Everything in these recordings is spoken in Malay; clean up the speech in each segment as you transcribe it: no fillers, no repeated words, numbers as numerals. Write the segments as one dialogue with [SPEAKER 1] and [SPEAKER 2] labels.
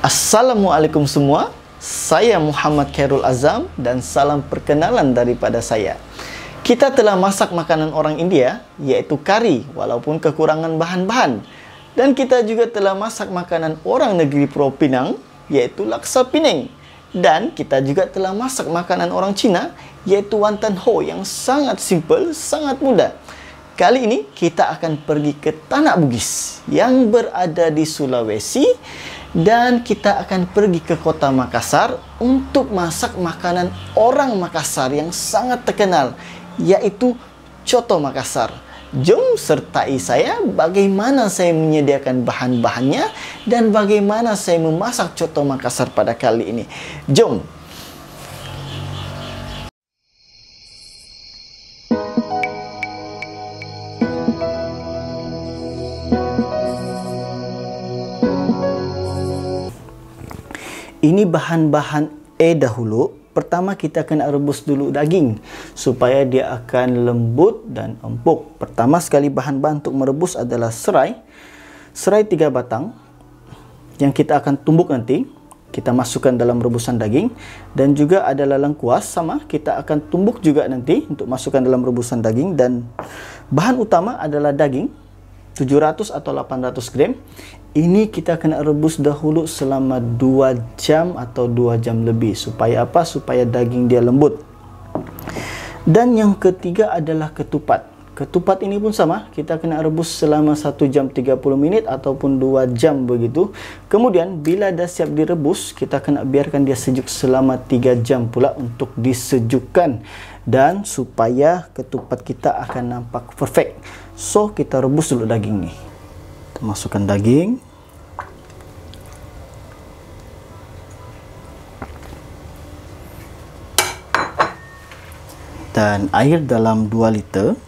[SPEAKER 1] Assalamualaikum semua, saya Muhammad Khairul Azam dan salam perkenalan daripada saya. Kita telah masak makanan orang India, yaitu kari, walaupun kekurangan bahan-bahan. Dan kita juga telah masak makanan orang negeri Pulau Pinang, yaitu laksa Penang. Dan kita juga telah masak makanan orang Cina, yaitu wantan ho yang sangat simple, sangat mudah. Kali ini kita akan pergi ke Tanah Bugis yang berada di Sulawesi. Dan kita akan pergi ke kota Makassar untuk masak makanan orang Makassar yang sangat terkenal, yaitu coto Makassar. Jom sertai saya bagaimana saya menyediakan bahan-bahannya dan bagaimana saya memasak coto Makassar pada kali ini. Jom! Ini bahan-bahan dahulu. Pertama kita kena rebus dulu daging supaya dia akan lembut dan empuk. Pertama sekali bahan-bahan untuk merebus adalah serai. Serai 3 batang yang kita akan tumbuk nanti. Kita masukkan dalam rebusan daging. Dan juga adalah lengkuas, sama kita akan tumbuk juga nanti untuk masukkan dalam rebusan daging. Dan bahan utama adalah daging 700 atau 800 gram. Ini kita kena rebus dahulu selama 2 jam atau 2 jam lebih. Supaya apa? Supaya daging dia lembut. Dan yang ketiga adalah ketupat. Ketupat ini pun sama. Kita kena rebus selama 1 jam 30 menit ataupun 2 jam begitu. Kemudian bila dah siap direbus, kita kena biarkan dia sejuk selama 3 jam pula untuk disejukkan. Dan supaya ketupat kita akan nampak perfect. So kita rebus dulu daging nih. Masukkan daging. Dan air dalam 2 liter.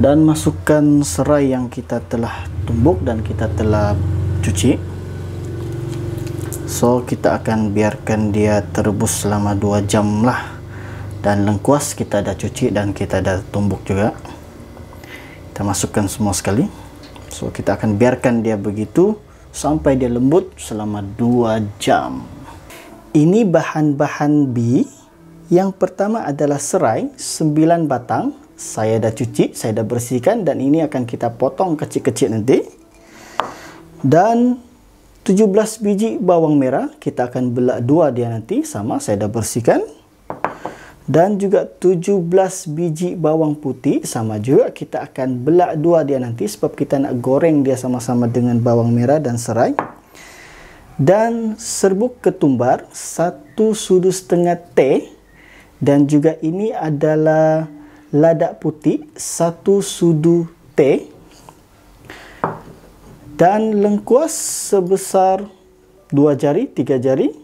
[SPEAKER 1] Dan masukkan serai yang kita telah tumbuk dan kita telah cuci. So kita akan biarkan dia terebus selama 2 jam lah. Dan lengkuas kita dah cuci dan kita dah tumbuk juga. Kita masukkan semua sekali. So kita akan biarkan dia begitu sampai dia lembut selama 2 jam. Ini bahan-bahan B. Yang pertama adalah serai 9 batang. Saya dah cuci, saya dah bersihkan dan ini akan kita potong kecil-kecil nanti. Dan 17 biji bawang merah, kita akan belah 2 dia nanti, sama saya dah bersihkan. Dan juga 17 biji bawang putih, sama juga kita akan belah 2 dia nanti sebab kita nak goreng dia sama-sama dengan bawang merah dan serai. Dan serbuk ketumbar 1,5 sudu teh. Dan juga ini adalah lada putih 1 sudu teh. Dan lengkuas sebesar 2 jari, 3 jari.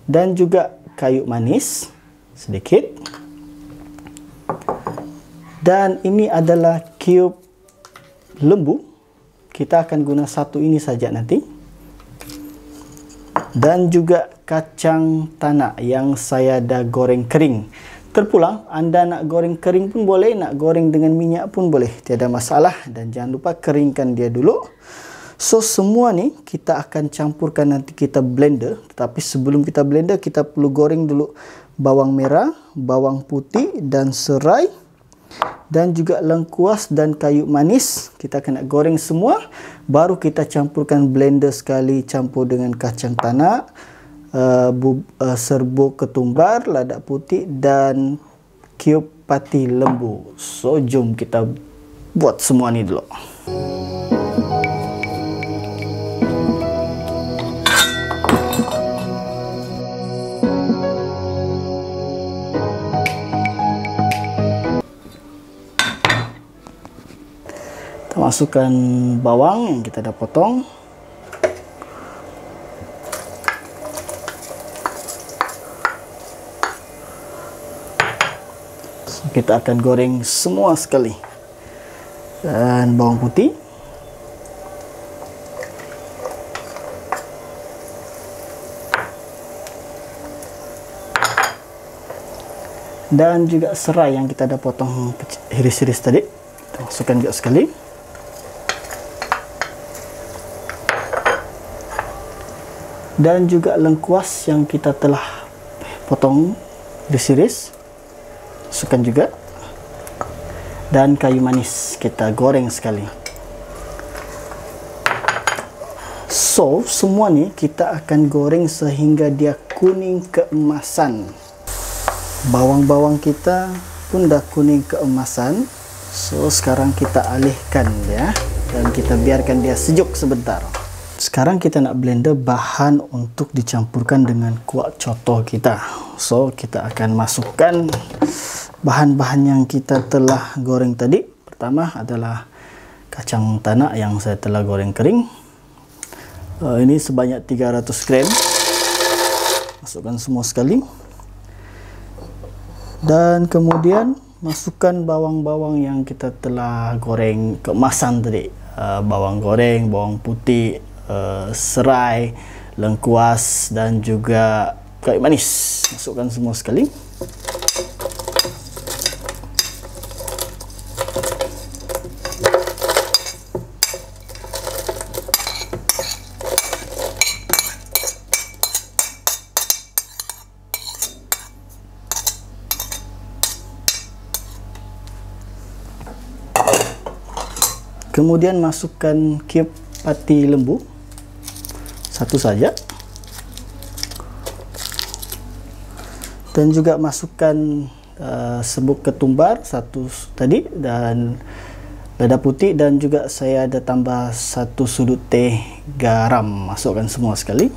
[SPEAKER 1] Dan juga kayu manis sedikit. Dan ini adalah cube lembu. Kita akan guna 1 ini saja nanti. Dan juga kacang tanah yang saya dah goreng kering. Terpulang, anda nak goreng kering pun boleh, nak goreng dengan minyak pun boleh, tiada masalah. Dan jangan lupa keringkan dia dulu. So semua ni kita akan campurkan, nanti kita blender. Tetapi sebelum kita blender, kita perlu goreng dulu bawang merah, bawang putih dan serai. Dan juga lengkuas dan kayu manis. Kita kena goreng semua. Baru kita campurkan blender sekali, campur dengan kacang tanah, serbuk ketumbar, lada putih dan cube pati lembu. So jom kita buat semua ni dulu. Kita masukkan bawang yang kita dah potong. Kita akan goreng semua sekali. Dan bawang putih. Dan juga serai yang kita dah potong iris-iris tadi, kita masukkan juga sekali. Dan juga lengkuas yang kita telah potong iris-iris, masukkan juga. Dan kayu manis kita goreng sekali. So, semua ni kita akan goreng sehingga dia kuning keemasan. Bawang-bawang kita pun dah kuning keemasan. So, sekarang kita alihkan dia dan kita biarkan dia sejuk sebentar. Sekarang kita nak blender bahan untuk dicampurkan dengan kuah coto kita. So, kita akan masukkan bahan-bahan yang kita telah goreng tadi. Pertama adalah kacang tanah yang saya telah goreng kering. Ini sebanyak 300 gram. Masukkan semua sekali. Dan kemudian masukkan bawang-bawang yang kita telah goreng keemasan tadi. Bawang goreng, bawang putih, serai, lengkuas dan juga kayu manis. Masukkan semua sekali. Kemudian masukkan cube pati lembu, satu saja. Dan juga masukkan serbuk ketumbar satu tadi dan lada putih, dan juga saya ada tambah 1 sudut teh garam. Masukkan semua sekali.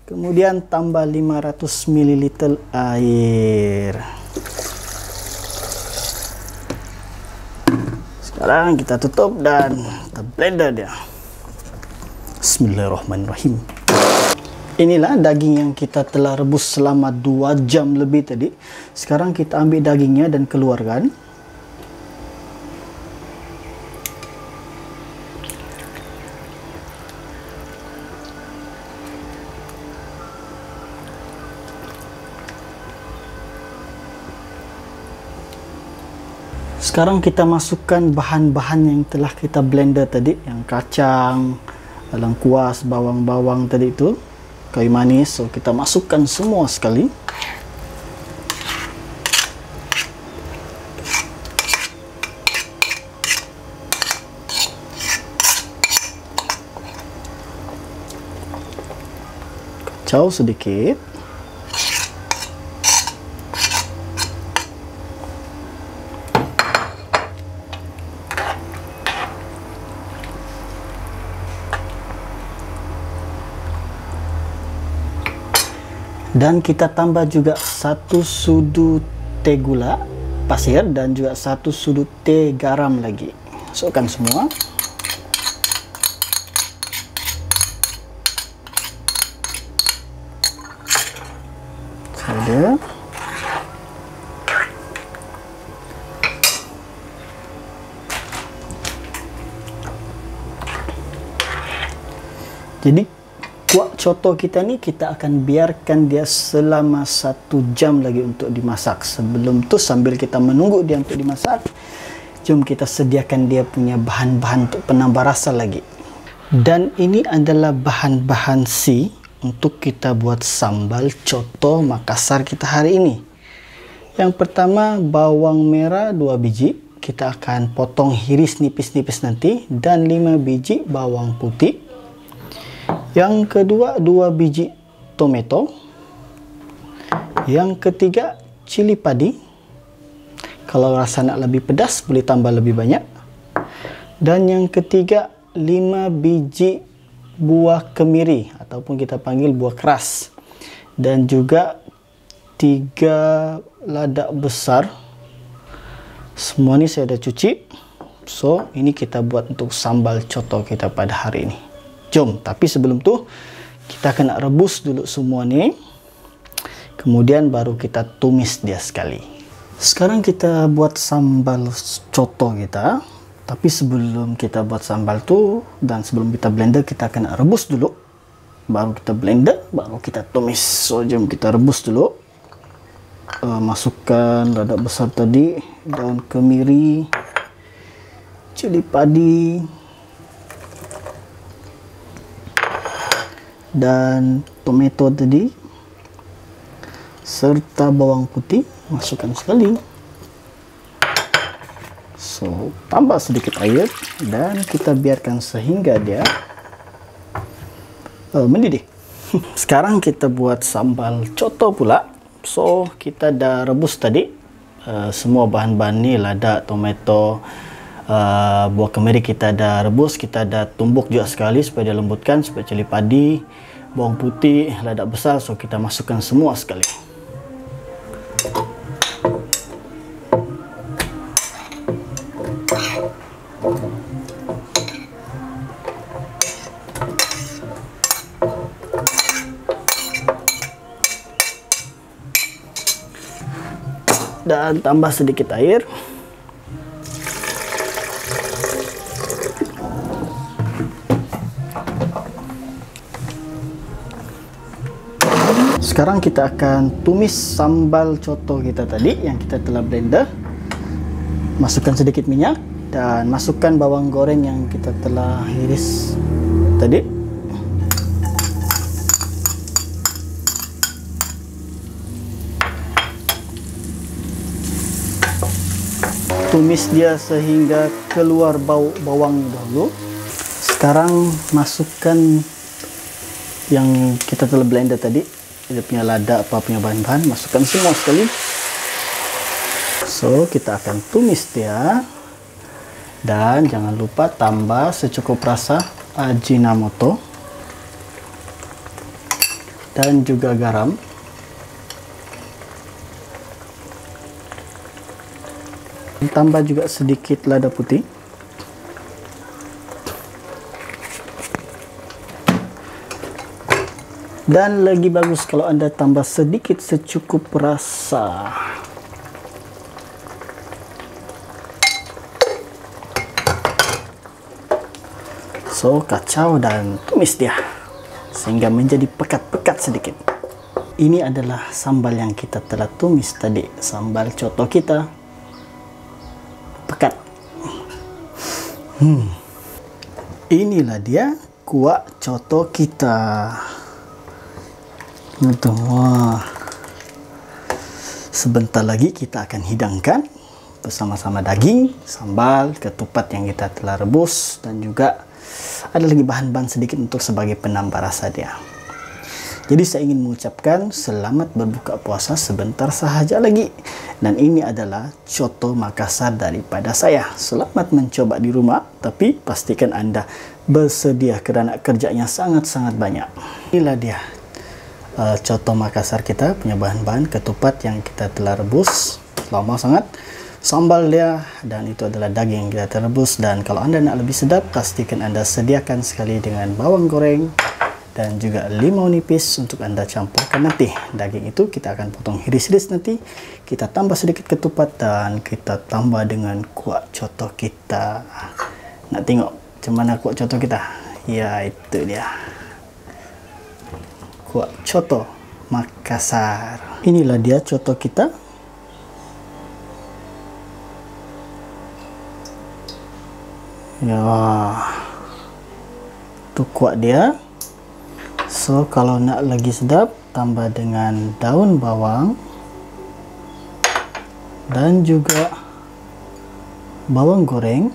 [SPEAKER 1] Kemudian tambah 500 ml air. Sekarang kita tutup dan kita blender dia. Bismillahirrahmanirrahim. Inilah daging yang kita telah rebus selama 2 jam lebih tadi. Sekarang kita ambil dagingnya dan keluarkan. Sekarang kita masukkan bahan-bahan yang telah kita blender tadi, yang kacang, lengkuas, bawang-bawang tadi itu, kayu manis. So kita masukkan semua sekali. Kacau sedikit. Dan kita tambah juga 1 sudut teh gula pasir dan juga 1 sudut teh garam lagi. Masukkan semua. Ada. Jadi kuah coto kita ni kita akan biarkan dia selama 1 jam lagi untuk dimasak. Sebelum tu, sambil kita menunggu dia untuk dimasak, jom kita sediakan dia punya bahan-bahan untuk penambah rasa lagi. Dan ini adalah bahan-bahan C untuk kita buat sambal coto Makassar kita hari ini. Yang pertama, bawang merah 2 biji. Kita akan potong iris nipis-nipis nanti. Dan 5 biji bawang putih. Yang kedua, 2 biji tomato. Yang ketiga, cili padi. Kalau rasa nak lebih pedas, boleh tambah lebih banyak. Dan yang ketiga, 5 biji buah kemiri ataupun kita panggil buah keras. Dan juga 3 lada besar. Semua ni saya dah cuci. So, ini kita buat untuk sambal coto kita pada hari ini. Jom, tapi sebelum tu kita kena rebus dulu semua ni. Kemudian baru kita tumis dia sekali. Sekarang kita buat sambal coto kita. Tapi sebelum kita buat sambal tu dan sebelum kita blender, kita kena rebus dulu baru kita blender, baru kita tumis. So jom kita rebus dulu. Masukkan lada besar tadi, daun kemiri, cili padi, dan tomato tadi, serta bawang putih. Masukkan sekali. So tambah sedikit air dan kita biarkan sehingga dia mendidih. Sekarang kita buat sambal coto pula. So kita dah rebus tadi semua bahan-bahan ni, lada, tomato, buah kemiri kita dah rebus, kita dah tumbuk juga sekali supaya dia lembutkan, supaya cili padi, bawang putih, lada besar. So kita masukkan semua sekali. Dan tambah sedikit air. Sekarang kita akan tumis sambal coto kita tadi yang kita telah blender. Masukkan sedikit minyak dan masukkan bawang goreng yang kita telah iris tadi. Tumis dia sehingga keluar bau bawang dahulu. Sekarang masukkan yang kita telah blender tadi, dia punya lada, apa punya bahan-bahan, masukkan semua sekali. So kita akan tumis dia, dan jangan lupa tambah secukup rasa Ajinomoto dan juga garam. Tambah juga sedikit lada putih. Dan lagi bagus kalau Anda tambah sedikit secukup rasa. So kacau dan tumis dia sehingga menjadi pekat-pekat sedikit. Ini adalah sambal yang kita telah tumis tadi, sambal coto kita. Pekat. Inilah dia kuah coto kita. Wah. Sebentar lagi kita akan hidangkan bersama-sama daging, sambal, ketupat yang kita telah rebus, dan juga ada lagi bahan-bahan sedikit untuk sebagai penambah rasa dia. Jadi saya ingin mengucapkan selamat berbuka puasa sebentar sahaja lagi. Dan ini adalah coto Makassar daripada saya. Selamat mencoba di rumah, tapi pastikan Anda bersedia kerana kerjanya sangat-sangat banyak. Inilah dia coto Makassar kita, punya bahan-bahan ketupat yang kita telah rebus lama sangat, sambal dia, dan itu adalah daging yang kita rebus. Dan kalau Anda nak lebih sedap, pastikan Anda sediakan sekali dengan bawang goreng dan juga limau nipis untuk Anda campurkan nanti. Daging itu kita akan potong iris-iris nanti. Kita tambah sedikit ketupat dan kita tambah dengan kuah coto kita. Nak tengok macam mana kuah coto kita? Ya, itu dia. Kuah coto Makassar. Inilah dia coto kita. Ya. Itu kuah dia. So kalau nak lagi sedap, tambah dengan daun bawang dan juga bawang goreng.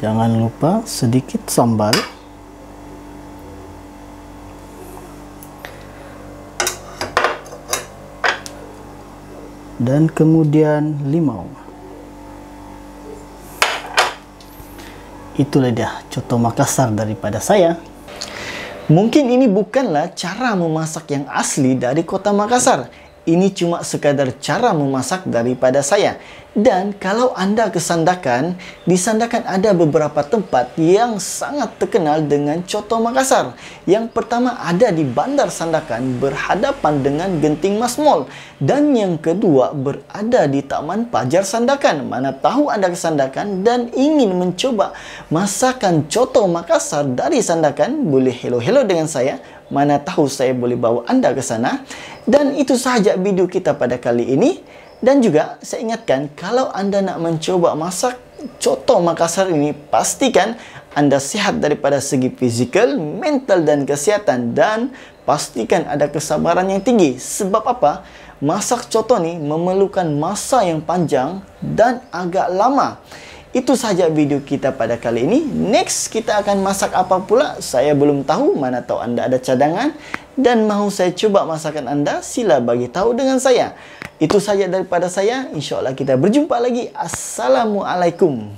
[SPEAKER 1] Jangan lupa sedikit sambal. Dan kemudian limau. Itulah dia coto Makassar daripada saya. Mungkin ini bukanlah cara memasak yang asli dari kota Makassar. Ini cuma sekadar cara memasak daripada saya. Dan kalau anda ke Sandakan, di Sandakan ada beberapa tempat yang sangat terkenal dengan coto Makassar. Yang pertama ada di Bandar Sandakan berhadapan dengan Genting Mas Mall. Dan yang kedua berada di Taman Pajar Sandakan. Mana tahu anda ke Sandakan dan ingin mencoba masakan coto Makassar dari Sandakan, boleh hello-hello dengan saya. Mana tahu saya boleh bawa anda ke sana. Dan itu sahaja video kita pada kali ini. Dan juga saya ingatkan, kalau anda nak mencoba masak coto Makassar ini, pastikan anda sihat daripada segi fizikal, mental dan kesihatan. Dan pastikan ada kesabaran yang tinggi. Sebab apa? Masak coto ni memerlukan masa yang panjang dan agak lama. Itu sahaja video kita pada kali ini. Next, kita akan masak apa pula? Saya belum tahu, mana tahu anda ada cadangan dan mahu saya cuba masakan anda, sila bagi tahu dengan saya. Itu saja daripada saya. InsyaAllah kita berjumpa lagi. Assalamualaikum.